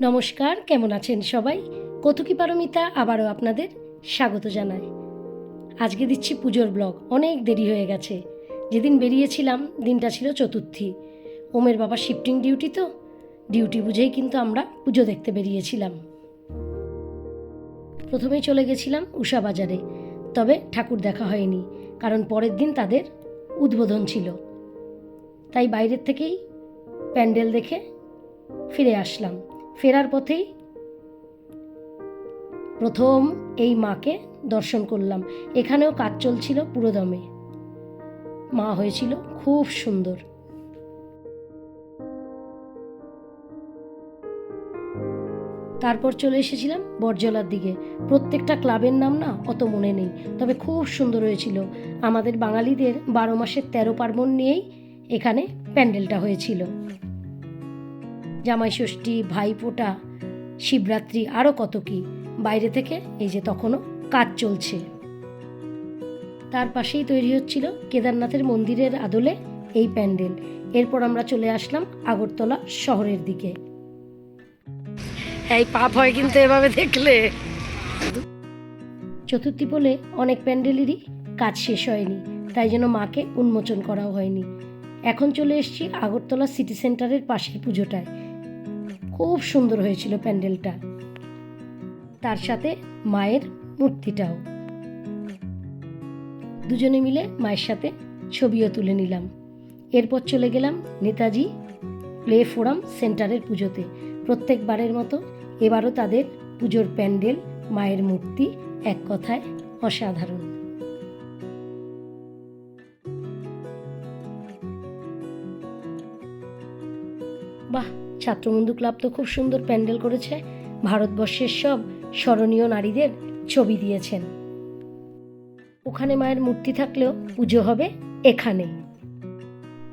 নমস্কার, কেমন আছেন সবাই? কৌতুকী পারমিতা আবারও আপনাদের স্বাগত জানায়। আজকে দিচ্ছি পুজোর ব্লগ। অনেক দেরি হয়ে গেছে। যেদিন বেরিয়েছিলাম দিনটা ছিল চতুর্থী। ওমের বাবা শিফটিং ডিউটি, তো ডিউটি বুঝেই কিন্তু আমরা পুজো দেখতে বেরিয়েছিলাম। প্রথমেই চলে গেছিলাম উষা বাজারে, তবে ঠাকুর দেখা হয়নি, কারণ পরের দিন তাদের উদ্বোধন ছিল। তাই বাইরের থেকেই প্যান্ডেল দেখে ফিরে আসলাম। ফেরার পথেই প্রথম এই মাকে দর্শন করলাম। এখানেও কাজ চলছিল পুরোদমে। মা হয়েছিল খুব সুন্দর। তারপর চলে এসেছিলাম বটজলার দিকে। প্রত্যেকটা ক্লাবের নাম না অত মনে নেই, তবে খুব সুন্দর হয়েছিল। আমাদের বাঙালিদের 12 মাসের 13 পার্বণ নিয়েই এখানে প্যান্ডেলটা হয়েছিল। জামাই ষষ্ঠী, ভাইফোঁটা, শিবরাত্রি, আরও কত কি। বাইরে থেকে এই যে তখনও কাজ চলছে। তার পাশেই তৈরি হচ্ছিল কেদারনাথের মন্দিরের আদলে এই প্যান্ডেল। এরপর আমরা চলে আসলাম আগরতলা শহরের দিকে। এই পাপ হয় কিন্তু এভাবে দেখলে। চতুর্থী বলে অনেক প্যান্ডেলেরই কাজ শেষ হয়নি, তাই জন্য মাকে উন্মোচন করাও হয়নি। এখন চলে এসেছি আগরতলা সিটি সেন্টারের পাশের পুজোটায়। খুব সুন্দর হয়েছিল প্যান্ডেলটা, তার সাথে মায়ের মূর্তিটাও। দুজনে মিলে মায়ের সাথে ছবিও তুলে নিলাম। এরপর চলে গেলাম নেতাজি প্লে ফোরাম সেন্টারের পুজোতে। প্রত্যেকবারের মতো এবারও তাদের পুজোর প্যান্ডেল, মায়ের মূর্তি, এক কথায় অসাধারণ। বাহ, ছাত্রবন্ধু ক্লাব তো খুব সুন্দর প্যান্ডেল করেছে। ভারতবর্ষের সব স্মরণীয় নারীদের ছবি দিয়েছেন। ওখানে মায়ের মূর্তি থাকলেও পুজো হবে এখানে।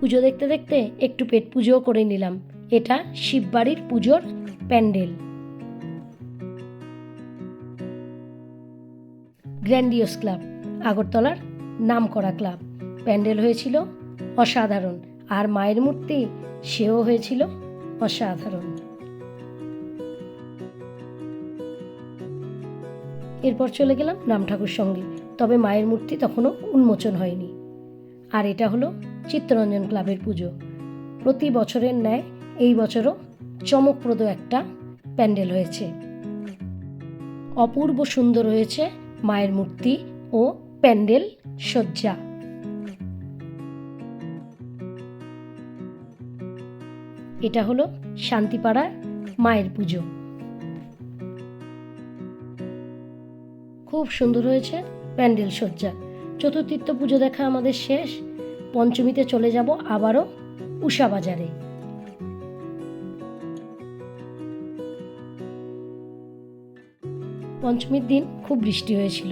পুজো দেখতে দেখতে একটু পেট পুজোও করে নিলাম। এটা শিববাড়ির পুজোর প্যান্ডেল। গ্র্যান্ডিওস ক্লাব, আগরতলার নামকরা ক্লাব। প্যান্ডেল হয়েছিল অসাধারণ, আর মায়ের মূর্তি সেও হয়েছিল অসাধারণ। এরপর চলে গেলাম রাম ঠাকুর সঙ্গে, তবে মায়ের মূর্তি তখনও উন্মোচন হয়নি। আর এটা হলো চিত্তরঞ্জন ক্লাবের পুজো। প্রতি বছরের ন্যায় এই বছরও চমকপ্রদ একটা প্যান্ডেল হয়েছে। অপূর্ব সুন্দর হয়েছে মায়ের মূর্তি ও প্যান্ডেল সজ্জা। এটা হলো শান্তিপাড়ার মায়ের পুজো। খুব সুন্দর হয়েছে প্যান্ডেল সজ্জা। চতুর্থীর তো পুজো দেখা আমাদের শেষ। পঞ্চমীতে চলে যাব আবারও উষা বাজারে। পঞ্চমীর দিন খুব বৃষ্টি হয়েছিল।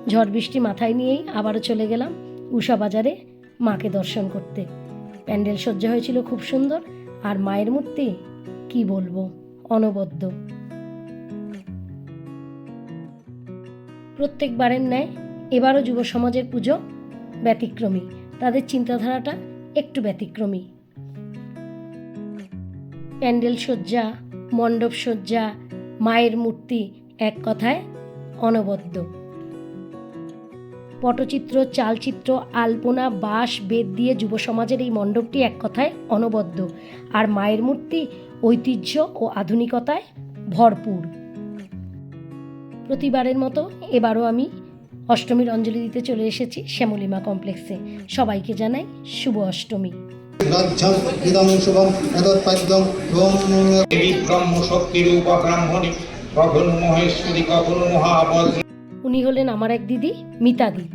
ঝড় বৃষ্টি মাথায় নিয়েই আবারও চলে গেলাম উষা বাজারে মাকে দর্শন করতে। প্যান্ডেল সজ্জা হয়েছিল খুব সুন্দর, আর মায়ের মূর্তি কি বলবো, অনবদ্য। প্রত্যেকবারের ন্যায় এবারও যুব সমাজের পুজো ব্যতিক্রমী। তাদের চিন্তাধারাটা একটু ব্যতিক্রমী। প্যান্ডেল সজ্জা, মণ্ডপ সজ্জা, মায়ের মূর্তি, এক কথায় অনবদ্য। পটচিত্র, চালচিত্র, আলপনা, বাঁশ, বেত দিয়ে যুব সমাজের এই মণ্ডপটি এক কথায় অনবদ্য। আর মায়ের মূর্তি ঐতিহ্য ও আধুনিকতায় ভরপুর। প্রতিবারের মতো এবারও আমি অষ্টমীর অঞ্জলি দিতে চলে এসেছি শ্যামলিমা কমপ্লেক্সে। সবাইকে জানাই শুভ অষ্টমী। উনি হলেন আমার এক দিদি, মিতাদি।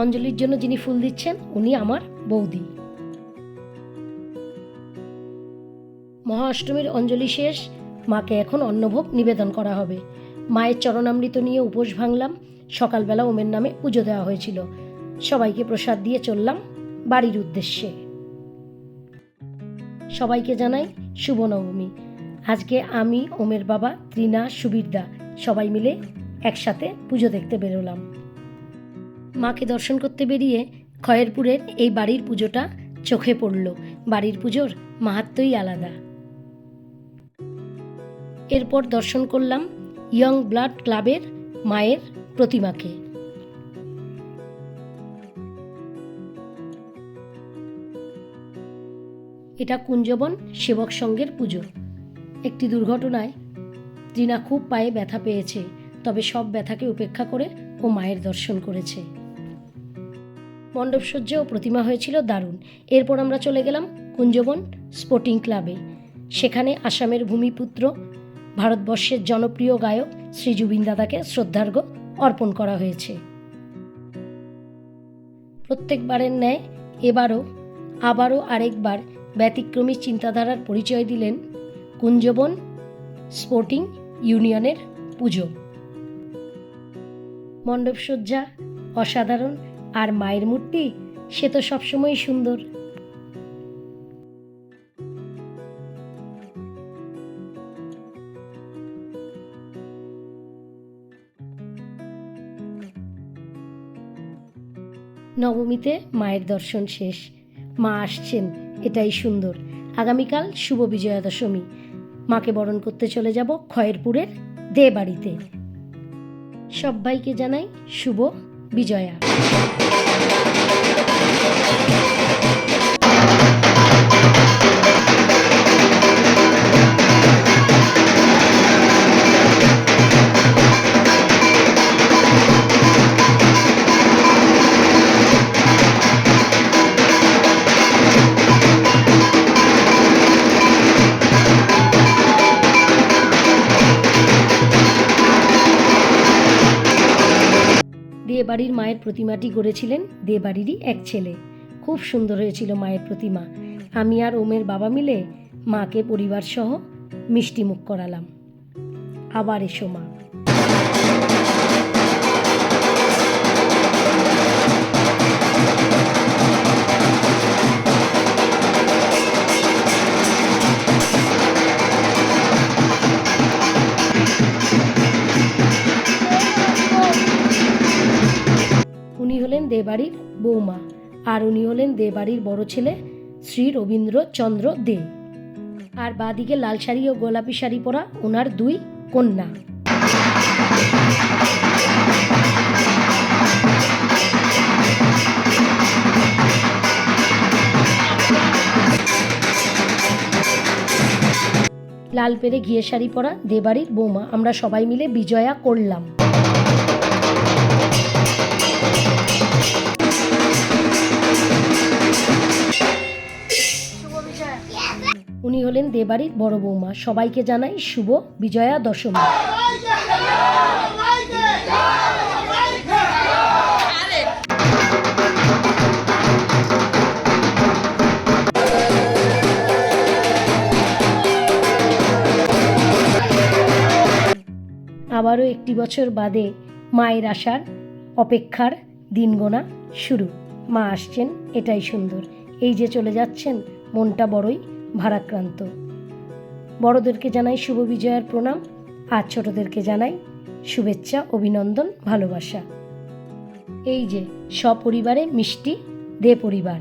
অঞ্জলির জন্য যিনি ফুল দিচ্ছেন উনি আমার বৌদি। মহা অষ্টমীর অঞ্জলি শেষ। মাকে এখন অন্নভোগ নিবেদন করা হবে। মায়ের চরণামৃত নিয়ে উপোস ভাঙলাম। সকালবেলা ওমের নামে পুজো দেওয়া হয়েছিল। সবাইকে প্রসাদ দিয়ে চললাম বাড়ির উদ্দেশ্যে। সবাইকে জানাই শুভ নবমী। আজকে আমি, ওমের বাবা, ত্রিনা, সুবীরদা সবাই মিলে একসাথে পুজো দেখতে বেরোলাম। মাকে দর্শন করতে বেরিয়ে খয়েরপুরের এই বাড়ির পুজোটা চোখে পড়ল। বাড়ির পুজোর মাহাত্ম্যই আলাদা। এরপর দর্শন করলাম ইয়ং ব্লাড ক্লাবের মায়ের প্রতিমাকে। এটা কুঞ্জবন সেবক সংঘের পুজো। একটি দুর্ঘটনায় ত্রিনা খুব পায়ে ব্যথা পেয়েছে, তবে সব ব্যথাকে উপেক্ষা করে ও মায়ের দর্শন করেছে। মণ্ডপসজ্জা ও প্রতিমা হয়েছিল দারুণ। এরপর আমরা চলে গেলাম কুঞ্জবন স্পোর্টিং ক্লাবে। সেখানে আসামের ভূমিপুত্র, ভারতবর্ষের জনপ্রিয় গায়ক শ্রী জুবিন দাদাকে শ্রদ্ধার্ঘ্য অর্পণ করা হয়েছে। প্রত্যেকবারের ন্যায় আবারও আরেকবার ব্যতিক্রমী চিন্তাধারার পরিচয় দিলেন কুঞ্জবন স্পোর্টিং ইউনিয়নের পুজো। মণ্ডপসজ্জা অসাধারণ, আর মায়ের মূর্তি সে তো সবসময় সুন্দর। নবমীতে মায়ের দর্শন শেষ। মা আসছেন, এটাই সুন্দর। আগামীকাল শুভ বিজয়া দশমী। মাকে বরণ করতে চলে যাব খয়েরপুরের দে বাড়িতে। সবাইকে জানাই শুভ বিজয়া। দে বাড়ির মায়ের প্রতিমাটি গড়েছিলেন দে বাড়িরই এক ছেলে। খুব সুন্দর হয়েছিল মায়ের প্রতিমা। আমি আর ওমের বাবা মিলে মাকে পরিবার সহ মিষ্টি মুখ করালাম। আবার এসো মা। উনি হলেন দে বাড়ির বৌমা, আর উনি হলেন দে বাড়ির বড় ছেলে শ্রী রবীন্দ্রচন্দ্র দে। আর বাদিকে লাল শাড়ি ও গোলাপি শাড়ি পরা ওনার দুই কন্যা। লাল পেরে ঘিয়ে শাড়ি পরা দে বাড়ির বৌমা। আমরা সবাই মিলে বিজয়া করলাম। উনি হলেন দে বাড়ির বড় বৌমা। সবাইকে জানাই শুভ বিজয়া দশমী। আবারও একটি বছর বাদে মায়ের আসার অপেক্ষার দিন গোনা শুরু। মা আসছেন, এটাই সুন্দর। এই যে চলে যাচ্ছেন, মনটা বড়ই ভারাক্রান্ত। বড়দেরকে জানাই শুভ বিজয়ার প্রণাম, আর ছোটদেরকে জানাই শুভেচ্ছা, অভিনন্দন, ভালোবাসা। এই যে সপরিবারে মিষ্টি দে পরিবার।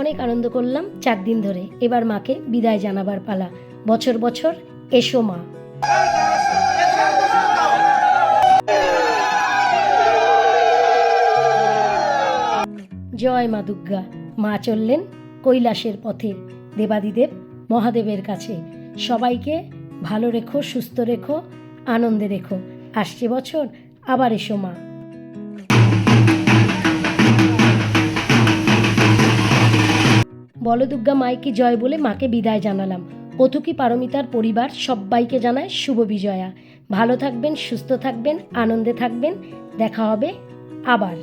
অনেক আনন্দ করলাম 4 দিন ধরে। এবার মাকে বিদায় জানাবার পালা। বছর বছর এসো মা। জয় মা দুর্গা। মা চললেন কৈলাসের পথে, দেবাদিদেব মহাদেবের কাছে। সবাইকে ভালো রেখো, সুস্থ রেখো, আনন্দে রেখো। আসছে বছর আবার এসো মা। বলো দুর্গা মাইকে জয় বলে মাকে বিদায় জানালাম। কতুকি পারমিতার পরিবার সবাইকে জানায় শুভ বিজয়া। ভালো থাকবেন, সুস্থ থাকবেন, আনন্দে থাকবেন। দেখা হবে আবার।